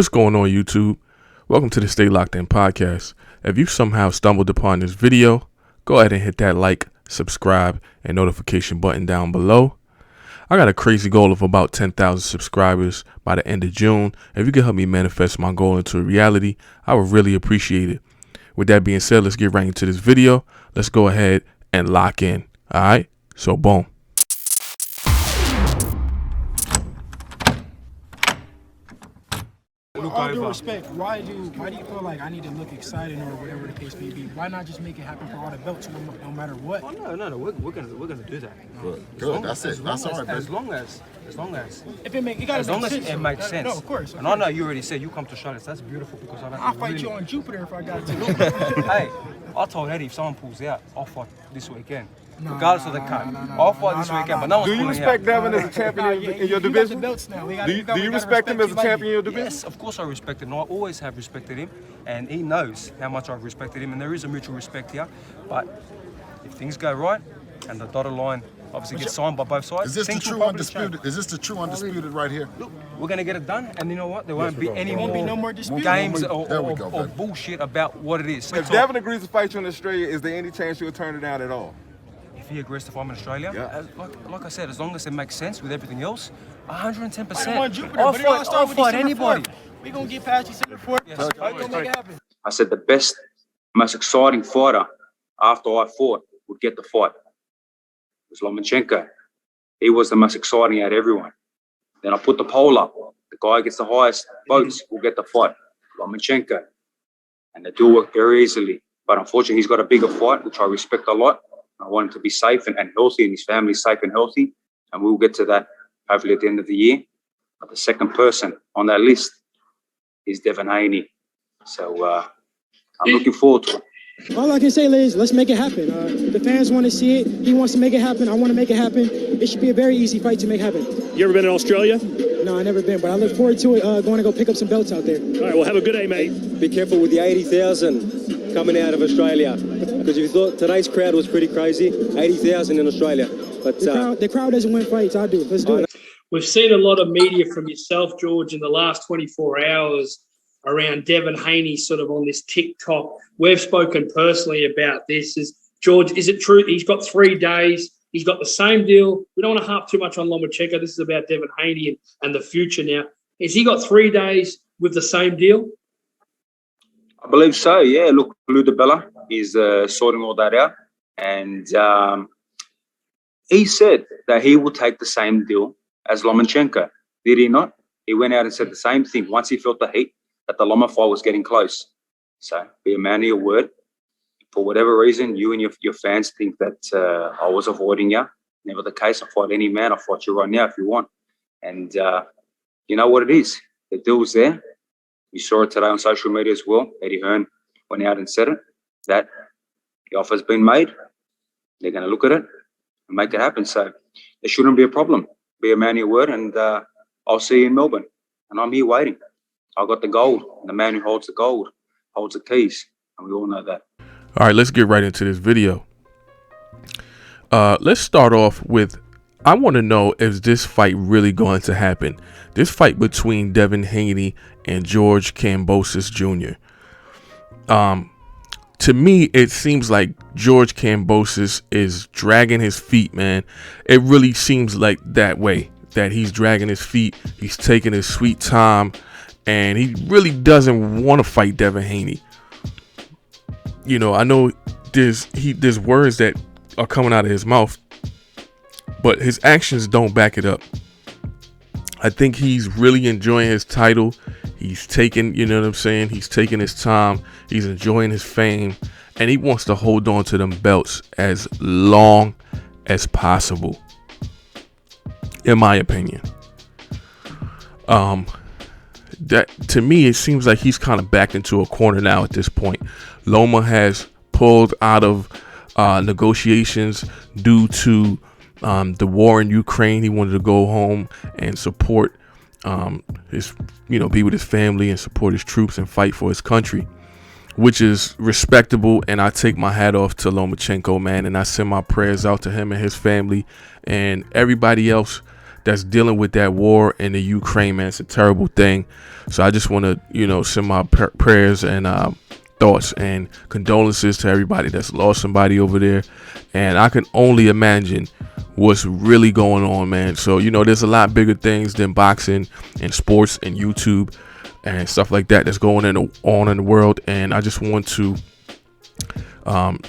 What's going on, YouTube? Welcome to the Stay Locked In podcast. If you somehow stumbled upon this video, go ahead and hit that like, subscribe, and notification button down below. I got a crazy goal of about 10,000 subscribers by the end of June. If you can help me manifest my goal into a reality, I would really appreciate it. With that being said, let's get right into this video. Let's go ahead and lock in. All right, so boom. With all due respect, why do you feel like I need to look excited or whatever the case may be? Why not just make it happen for all the belts no matter what? Oh no, we're gonna do that. Good. That's it. That's all right, baby. As long as If it make, it gotta as long make as sense. it makes sense. No, of course. And I know you already said you come to Charlotte. So that's beautiful because I'll fight you on Jupiter if I got to. Hey, I told Eddie if someone pulls out, I'll fight this weekend. Regardless of the cut. I'll fight this weekend, but no one's Do you pulling respect out. Devin as a champion in your division? Do you respect him as a champion in your division? Yes, of course I respect him. I always have respected him, and he knows how much I've respected him, and there is a mutual respect here. But if things go right, and the dotted line obviously gets signed by both sides, Is this the things will true probably undisputed? change. Is this the true undisputed right here? Look, we're gonna get it done, and you know what? There won't be any Won't be no more more dispute. games There we go, or baby. bullshit about what it is. If Devin agrees to fight you in Australia, is there any chance you'll turn it down at all? If he agrees to fight in Australia, Yeah. like I said, as long as it makes sense with everything else, 110%. I want Jupiter, I'll but it all start with fight December anybody. 4th. We gonna get past December 4th. Yes. We gonna make it happen. I said the best, most exciting fighter after I fought would get the fight. It was Lomachenko. He was the most exciting out of everyone. Then I put the poll up. The guy who gets the highest votes will get the fight. Lomachenko. And they do work very easily. But unfortunately, he's got a bigger fight, which I respect a lot. I want him to be safe and healthy, and his family safe and healthy. And we'll get to that hopefully at the end of the year. But the second person on that list is Devin Haney. So I'm looking forward to it. All I can say is, let's make it happen. The fans want to see it. He wants to make it happen. I want to make it happen. It should be a very easy fight to make happen. You ever been in Australia? No, I've never been, but I look forward to it. Going to go pick up some belts out there. All right, well, have a good day, mate. Be careful with the 80,000 coming out of Australia, because if you thought today's crowd was pretty crazy, 80,000 in Australia. But The crowd doesn't win fights. I do. Let's do it. We've seen a lot of media from yourself, George, in the last 24 hours around Devin Haney sort of on this TikTok. We've spoken personally about this. George, is it true he's got 3 days? He's got the same deal. We don't want to harp too much on Lomachenko. This is about Devin Haney and the future now. Has he got 3 days with the same deal? I believe so, yeah. Look, Lou DiBella is sorting all that out. And he said that he will take the same deal as Lomachenko. Did he not? He went out and said the same thing once he felt the heat, that the Loma fight was getting close. So be a man of your word. For whatever reason, you and your fans think that I was avoiding you. Never the case. I fight any man. I'll fight you right now if you want. And you know what it is. The deal was there. You saw it today on social media as well. Eddie Hearn went out and said it, that the offer's been made. They're going to look at it and make it happen. So there shouldn't be a problem. Be a man of your word, and I'll see you in Melbourne. And I'm here waiting. I got the gold. And the man who holds the gold holds the keys. And we all know that. All right, let's get right into this video. Let's start off with, I want to know, is this fight really going to happen? This fight between Devin Haney and George Kambosos Jr. To me, it seems like George Kambosos is dragging his feet, man. It really seems like that way, that he's dragging his feet. He's taking his sweet time, and he really doesn't want to fight Devin Haney. You know, I know there's words that are coming out of his mouth, but his actions don't back it up. I think he's really enjoying his title. He's taking, you know what I'm saying? He's taking his time. He's enjoying his fame, and he wants to hold on to them belts as long as possible, in my opinion. That, to me, it seems like he's kind of backed into a corner now at this point. Loma has pulled out of negotiations due to the war in Ukraine. He wanted to go home and support be with his family and support his troops and fight for his country, which is respectable. And I take my hat off to Lomachenko, man, and I send my prayers out to him and his family and everybody else that's dealing with that war in the Ukraine, man. It's a terrible thing. So I just want to, send my prayers and thoughts and condolences to everybody that's lost somebody over there. And I can only imagine what's really going on, man. So, there's a lot bigger things than boxing and sports and YouTube and stuff like that that's going on in the world. And I just want to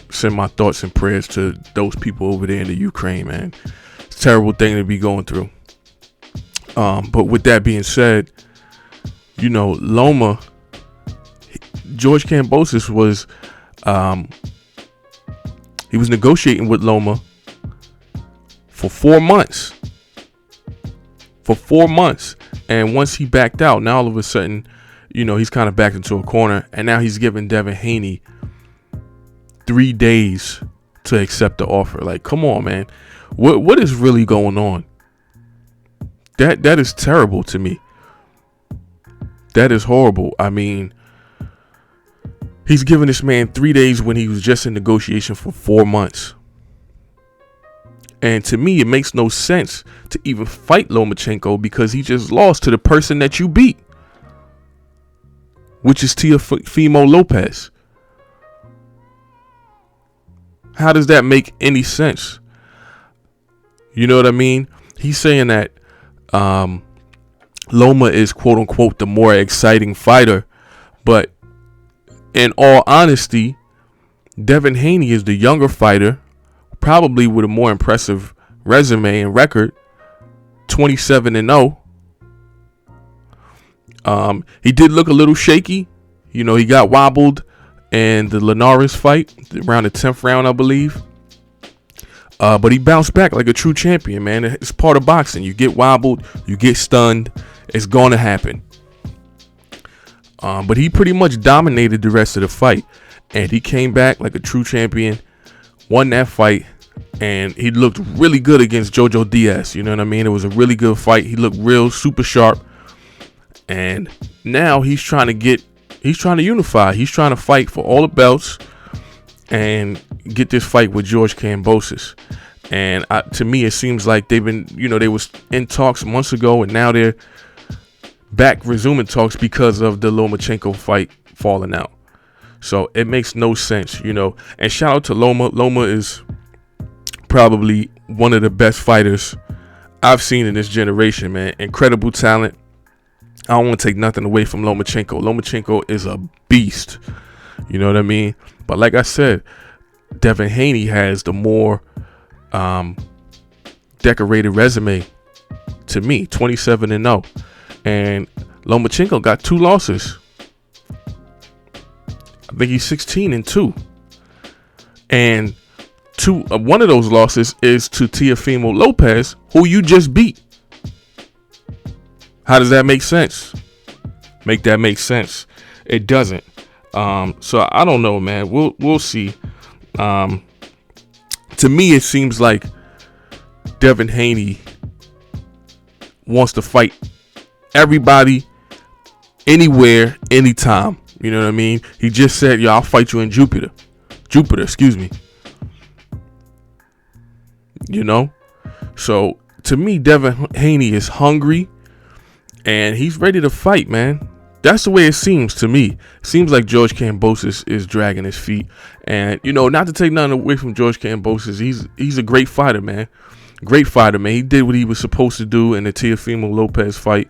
send my thoughts and prayers to those people over there in the Ukraine, man. It's a terrible thing to be going through. But with that being said, Loma, George Kambosos was he was negotiating with Loma for 4 months. And once he backed out, now all of a sudden, he's kind of backed into a corner, and now he's giving Devin Haney 3 days to accept the offer. Like, come on, man. What is really going on? That is terrible to me. That is horrible. I mean, he's giving this man 3 days when he was just in negotiation for 4 months. And to me, it makes no sense to even fight Lomachenko because he just lost to the person that you beat, which is Teofimo Lopez. How does that make any sense? You know what I mean? He's saying that Loma is, quote unquote, the more exciting fighter. But in all honesty, Devin Haney is the younger fighter, probably with a more impressive resume and record, 27-0. He did look a little shaky. He got wobbled in the Linares fight around the 10th round, I believe. But he bounced back like a true champion, man. It's part of boxing. You get wobbled, you get stunned. It's going to happen. But he pretty much dominated the rest of the fight. And he came back like a true champion, won that fight, and he looked really good against Jojo Diaz. You know what I mean? It was a really good fight. He looked real super sharp. And now he's trying to unify. He's trying to fight for all the belts and get this fight with George Kambosos. And to me, it seems like they've been, they was in talks months ago, and now they're back resuming talks because of the Lomachenko fight falling out. So it makes no sense, And shout out to Loma. Loma is probably one of the best fighters I've seen in this generation, man. Incredible talent. I don't want to take nothing away from Lomachenko. Lomachenko is a beast. You know what I mean? But like I said, Devin Haney has the more decorated resume to me, 27-0. And Lomachenko got 2 losses. I think he's 16-2. And one of those losses is to Teofimo Lopez, who you just beat. How does that make sense? Make that make sense? It doesn't. So I don't know, man. We'll see. To me, it seems like Devin Haney wants to fight everybody, anywhere, anytime. You know what I mean? He just said, "Yo, I'll fight you in Jupiter, excuse me." So to me, Devin Haney is hungry and he's ready to fight, man. That's the way it seems to me. It seems like George Kambosos is dragging his feet. And, not to take nothing away from George Kambosos, he's a great fighter, man. Great fighter, man. He did what he was supposed to do in the Teofimo Lopez fight.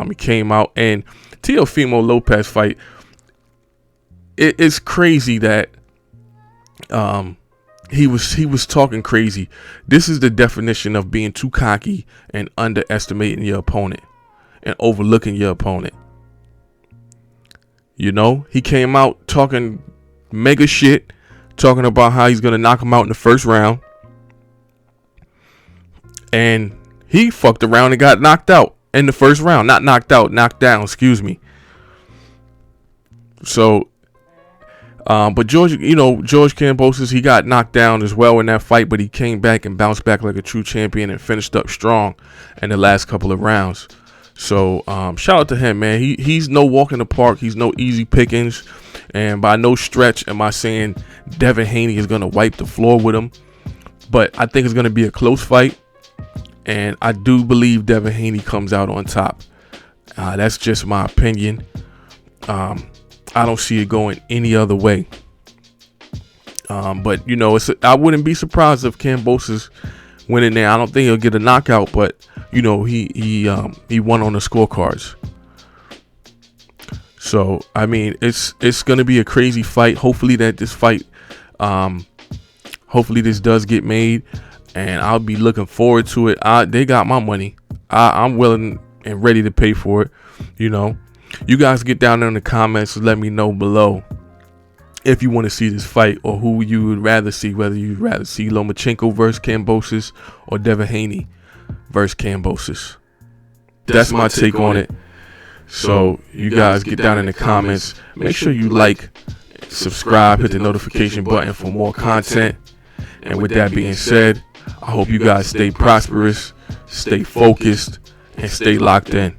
He came out, and Teofimo Lopez fight, it's crazy that he was talking crazy. This is the definition of being too cocky and underestimating your opponent and overlooking your opponent. He came out talking mega shit, talking about how he's gonna knock him out in the first round, and he fucked around and got knocked out in the first round. Not knocked out, knocked down, excuse me. So but George Kambosos, he got knocked down as well in that fight, but he came back and bounced back like a true champion and finished up strong in the last couple of rounds. So shout out to him, man. He's no walk in the park. He's no easy pickings, and by no stretch am I saying Devin Haney is gonna wipe the floor with him. But I think it's gonna be a close fight, and I do believe Devin Haney comes out on top. That's just my opinion. I don't see it going any other way. But you know, I wouldn't be surprised if Kambosos went in there. I don't think he'll get a knockout, but you know, he won on the scorecards. So I mean, it's gonna be a crazy fight. Hopefully this does get made, and I'll be looking forward to it. They got my money. I'm willing and ready to pay for it. You know, you guys get down there in the comments and let me know below if you want to see this fight, or who you would rather see, whether you'd rather see Lomachenko versus Kambosos or Devin Haney versus Kambosos. That's my take on it. So you guys get down in the comments. Make sure you like, subscribe, hit the notification button for more content. And with that being said, I hope you guys stay prosperous, stay focused, and stay locked in.